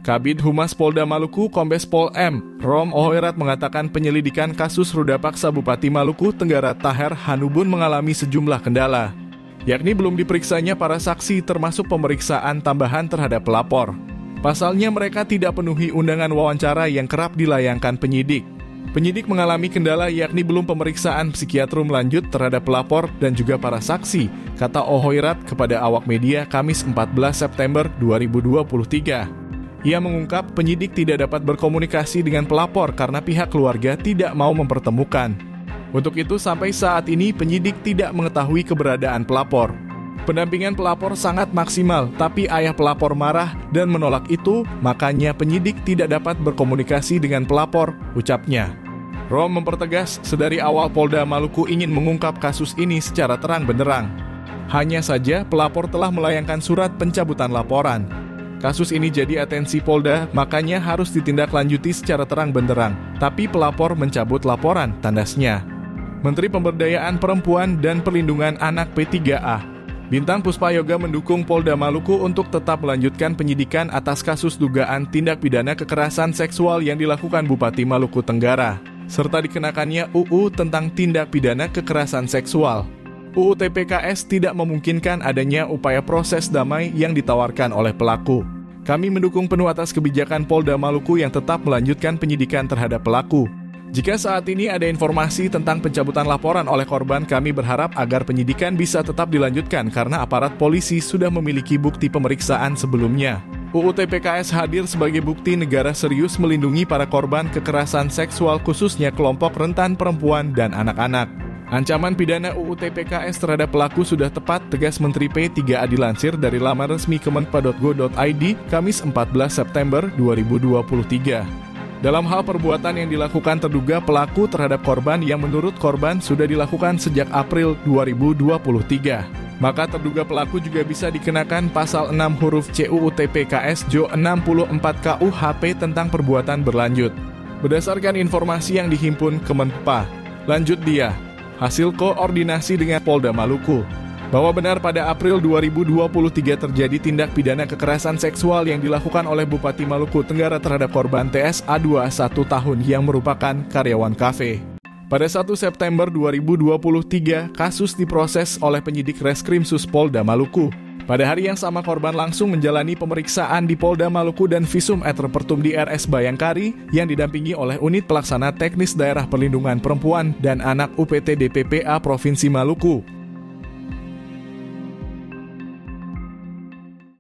Kabid Humas Polda Maluku, Kombes Pol M. Rom Ohoirat mengatakan penyelidikan kasus ruda paksa Bupati Maluku Tenggara Taher Hanubun mengalami sejumlah kendala, yakni belum diperiksanya para saksi termasuk pemeriksaan tambahan terhadap pelapor. Pasalnya mereka tidak penuhi undangan wawancara yang kerap dilayangkan penyidik. Penyidik mengalami kendala yakni belum pemeriksaan psikiatrum lanjut terhadap pelapor dan juga para saksi, kata Ohoirat kepada awak media Kamis 14 September 2023. Ia mengungkap penyidik tidak dapat berkomunikasi dengan pelapor karena pihak keluarga tidak mau mempertemukan. Untuk itu sampai saat ini penyidik tidak mengetahui keberadaan pelapor. Pendampingan pelapor sangat maksimal, tapi ayah pelapor marah dan menolak itu, makanya penyidik tidak dapat berkomunikasi dengan pelapor, ucapnya. Rom mempertegas, sedari awal Polda Maluku ingin mengungkap kasus ini secara terang benderang. Hanya saja pelapor telah melayangkan surat pencabutan laporan. Kasus ini jadi atensi Polda, makanya harus ditindaklanjuti secara terang benderang. Tapi pelapor mencabut laporan, tandasnya. Menteri Pemberdayaan Perempuan dan Perlindungan Anak P3A, Bintang Puspayoga mendukung Polda Maluku untuk tetap melanjutkan penyidikan atas kasus dugaan tindak pidana kekerasan seksual yang dilakukan Bupati Maluku Tenggara, serta dikenakannya UU tentang tindak pidana kekerasan seksual. UU TPKS tidak memungkinkan adanya upaya proses damai yang ditawarkan oleh pelaku. Kami mendukung penuh atas kebijakan Polda Maluku yang tetap melanjutkan penyidikan terhadap pelaku. Jika saat ini ada informasi tentang pencabutan laporan oleh korban, kami berharap agar penyidikan bisa tetap dilanjutkan karena aparat polisi sudah memiliki bukti pemeriksaan sebelumnya. UU TPKS hadir sebagai bukti negara serius melindungi para korban kekerasan seksual khususnya kelompok rentan perempuan dan anak-anak. Ancaman pidana UU TPKS terhadap pelaku sudah tepat, tegas Menteri P3A dilansir dari laman resmi kemenpa.go.id Kamis 14 September 2023. Dalam hal perbuatan yang dilakukan terduga pelaku terhadap korban yang menurut korban sudah dilakukan sejak April 2023, maka terduga pelaku juga bisa dikenakan pasal 6 huruf C UU TPKS Jo 64 KUHP tentang perbuatan berlanjut. Berdasarkan informasi yang dihimpun Kemenpa, lanjut dia, hasil koordinasi dengan Polda Maluku, bahwa benar pada April 2023 terjadi tindak pidana kekerasan seksual yang dilakukan oleh Bupati Maluku Tenggara terhadap korban TSA 21 tahun yang merupakan karyawan kafe. Pada 1 September 2023, kasus diproses oleh penyidik Reskrimsus Polda Maluku. Pada hari yang sama korban langsung menjalani pemeriksaan di Polda Maluku dan visum et repertum di RS Bayangkari yang didampingi oleh Unit Pelaksana Teknis Daerah Perlindungan Perempuan dan Anak UPT DPPA Provinsi Maluku.